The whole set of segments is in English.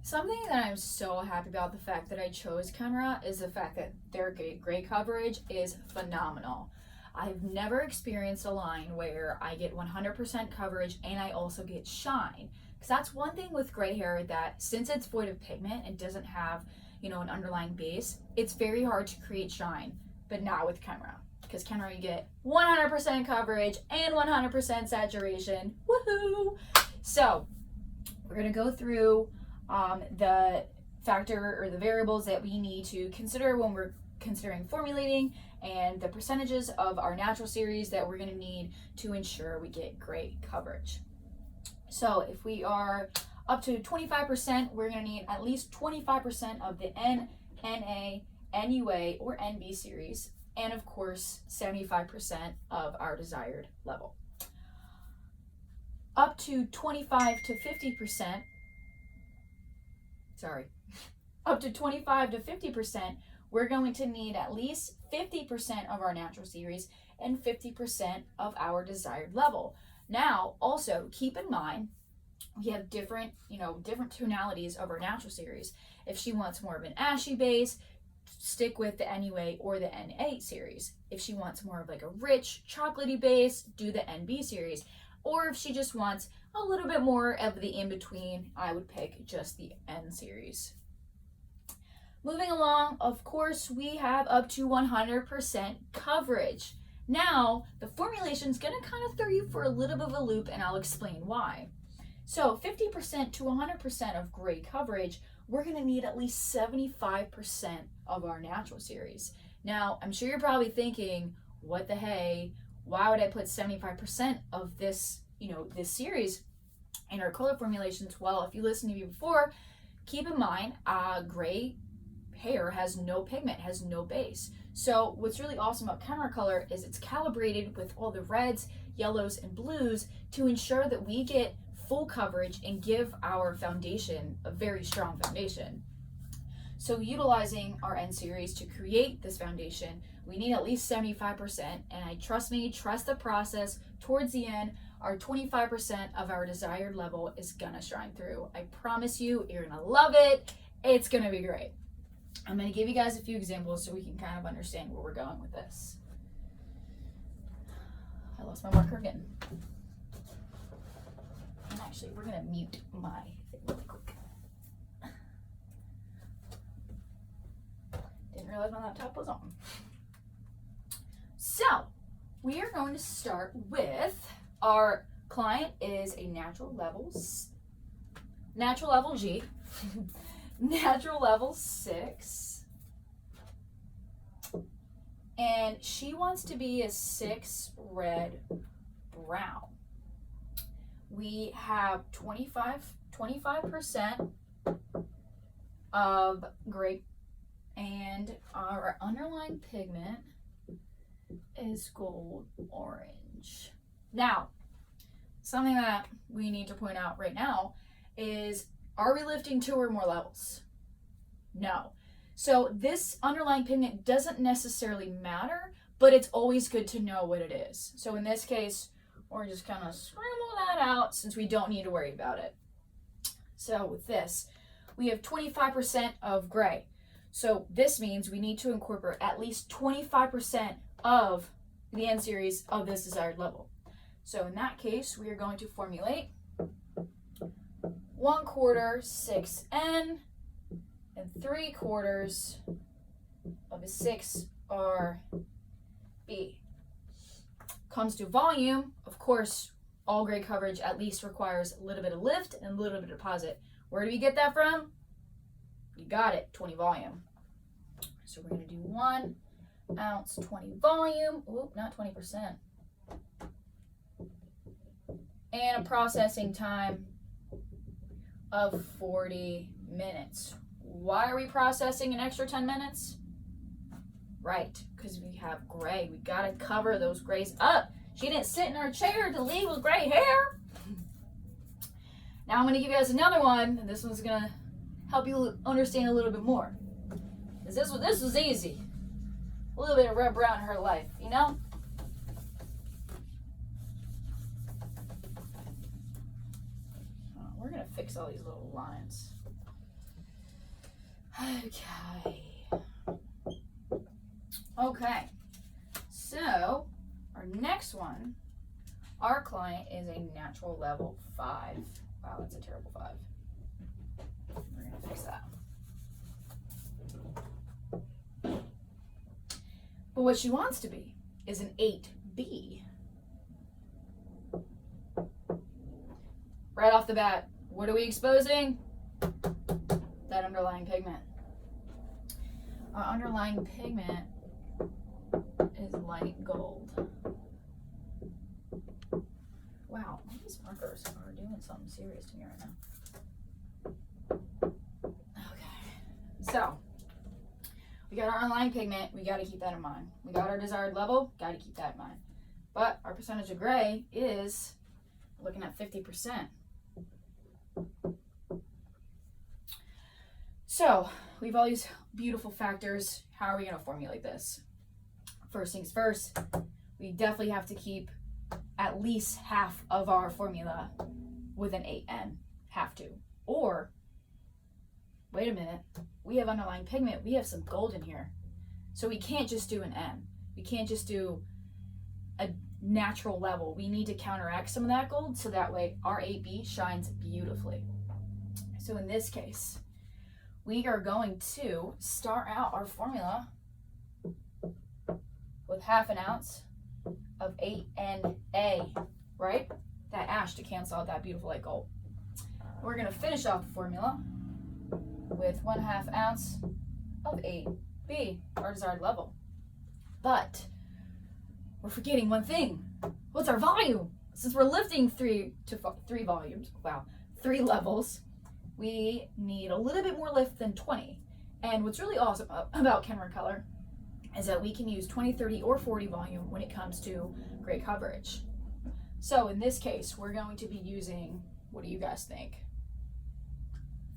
Something that I'm so happy about the fact that I chose Kenra is the fact that their gray coverage is phenomenal. I've never experienced a line where I get 100% coverage and I also get shine. Because that's one thing with gray hair, that since it's void of pigment and doesn't have, an underlying base, it's very hard to create shine. But not with Kenra. Because Kenra, you get 100% coverage and 100% saturation. Woohoo! So, we're going to go through the factor or the variables that we need to consider when we're considering formulating, and the percentages of our natural series that we're going to need to ensure we get great coverage. So if we are up to 25%, we're going to need at least 25% of the N, NA, NUA, or NB series, and of course 75% of our desired level. Up to 25 to 50%, up to 25 to 50%, we're going to need at least 50% of our natural series and 50% of our desired level. Now, also keep in mind, we have different tonalities of our natural series. If she wants more of an ashy base, stick with the NUA or the NA series. If she wants more of like a rich chocolatey base, do the NB series. Or if she just wants a little bit more of the in-between, I would pick just the N series. Moving along, of course, we have up to 100% coverage. Now, the formulation is going to kind of throw you for a little bit of a loop, and I'll explain why. So 50% to 100% of gray coverage, we're going to need at least 75% of our natural series. Now, I'm sure you're probably thinking, what the hey, why would I put 75% of this, this series in our color formulations? Well, if you listened to me before, keep in mind, gray hair has no pigment, has no base. So what's really awesome about Kenra Color is it's calibrated with all the reds, yellows, and blues to ensure that we get full coverage and give our foundation a very strong foundation. So utilizing our N series to create this foundation, we need at least 75%, and trust the process. Towards the end, our 25% of our desired level is gonna shine through. I promise you, you're gonna love it. It's gonna be great. I'm going to give you guys a few examples so we can kind of understand where we're going with this. I lost my marker again. And actually, we're going to mute my thing really quick. Didn't realize my laptop was on. So, we are going to start with our client is a natural level G. Natural level 6, and she wants to be a 6 red brown. We have 25% of gray, and our underlying pigment is gold orange. Now, something that we need to point out right now is, are we lifting 2 or more levels? No. So this underlying pigment doesn't necessarily matter, but it's always good to know what it is. So in this case, we're just kind of scramble that out since we don't need to worry about it. So with this, we have 25% of gray. So this means we need to incorporate at least 25% of the N series of this desired level. So in that case, we are going to formulate 1/4 6N and 3/4 of a 6RB. Comes to volume, of course, all gray coverage at least requires a little bit of lift and a little bit of deposit. Where do we get that from? You got it, 20 volume. So we're going to do 1 ounce, 20 volume. Oop, not 20%. And a processing time of 40 minutes. Why are we processing an extra 10 minutes? Right, because we have gray. We gotta cover those grays up. She didn't sit in her chair to leave with gray hair. Now I'm gonna give you guys another one, and this one's gonna help you understand a little bit more. Because this was easy. A little bit of red brown in her life, you know? We're gonna fix all these little lines. Okay, so our next one, our client is a natural level 5. Wow, that's a terrible 5. We're gonna fix that. But what she wants to be is an 8B. Right off the bat, what are we exposing? That underlying pigment. Our underlying pigment is light gold. Wow, these markers are doing something serious to me right now. Okay, so we got our underlying pigment, we got to keep that in mind. We got our desired level, got to keep that in mind. But our percentage of gray is looking at 50%. So we have all these beautiful factors. How are we going to formulate this? First things first, we definitely have to keep at least half of our formula with an 8N. Have to. Or, wait a minute, we have underlying pigment. We have some gold in here. So we can't just do an N. We can't just do a natural level. We need to counteract some of that gold so that way our 8B shines beautifully. So in this case, we are going to start out our formula with half an ounce of 8Na, right? That ash to cancel out that beautiful light gold. We're going to finish off the formula with 1/2 ounce of 8B, our desired level. But we're forgetting one thing. What's our volume? Since we're lifting 3 volumes, wow, 3 levels, we need a little bit more lift than 20. And what's really awesome about Kenra Color is that we can use 20, 30, or 40 volume when it comes to gray coverage. So in this case, we're going to be using, what do you guys think?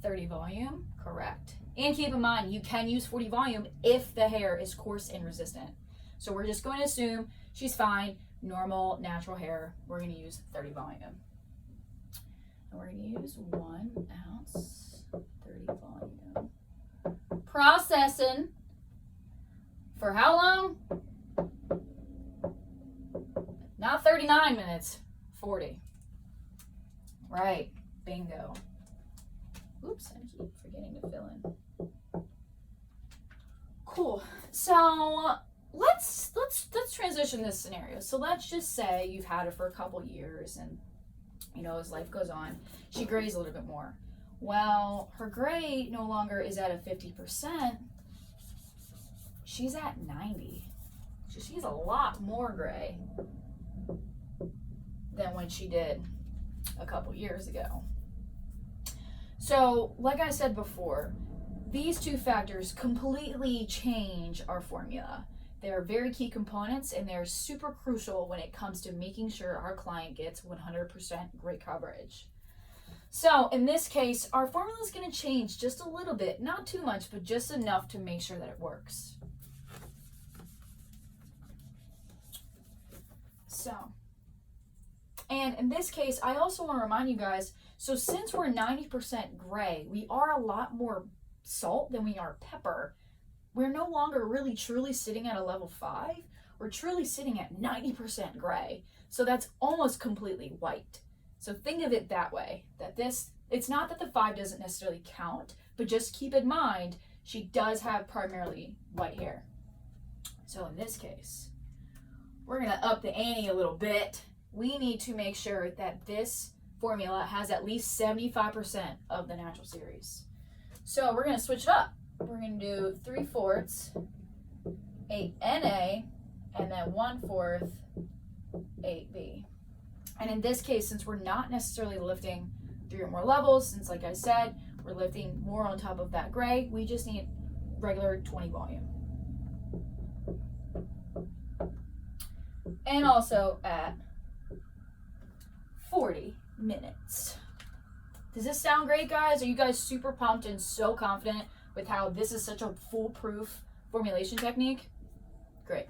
30 volume? Correct. And keep in mind, you can use 40 volume if the hair is coarse and resistant. So we're just going to assume she's fine, normal, natural hair. We're going to use 30 volume. And we're going to use 1 ounce, 30 volume. Processing for how long? Not 39 minutes, 40. Right, bingo. Oops, I keep forgetting to fill in. Cool. So let's transition this scenario. So let's just say you've had her for a couple years, and you know, as life goes on, she grays a little bit more. Well, her gray no longer is at a 50%. She's at 90. So she's a lot more gray than when she did a couple years ago. So, like I said before, these two factors completely change our formula. They're very key components, and they're super crucial when it comes to making sure our client gets 100% gray coverage. So in this case, our formula is going to change just a little bit, not too much, but just enough to make sure that it works. So, and in this case, I also want to remind you guys, so since we're 90% gray, we are a lot more salt than we are pepper. We're no longer really truly sitting at a level 5. We're truly sitting at 90% gray. So that's almost completely white. So think of it that way, that it's not that the 5 doesn't necessarily count, but just keep in mind, she does have primarily white hair. So in this case, we're gonna up the ante a little bit. We need to make sure that this formula has at least 75% of the natural series. So we're gonna switch it up. We're gonna do 3/4 8Na, and then 1/4 8B. And in this case, since we're not necessarily lifting 3 or more levels, since like I said, we're lifting more on top of that gray, we just need regular 20 volume. And also at 40 minutes. Does this sound great, guys? Are you guys super pumped and so confident with how this is such a foolproof formulation technique? Great.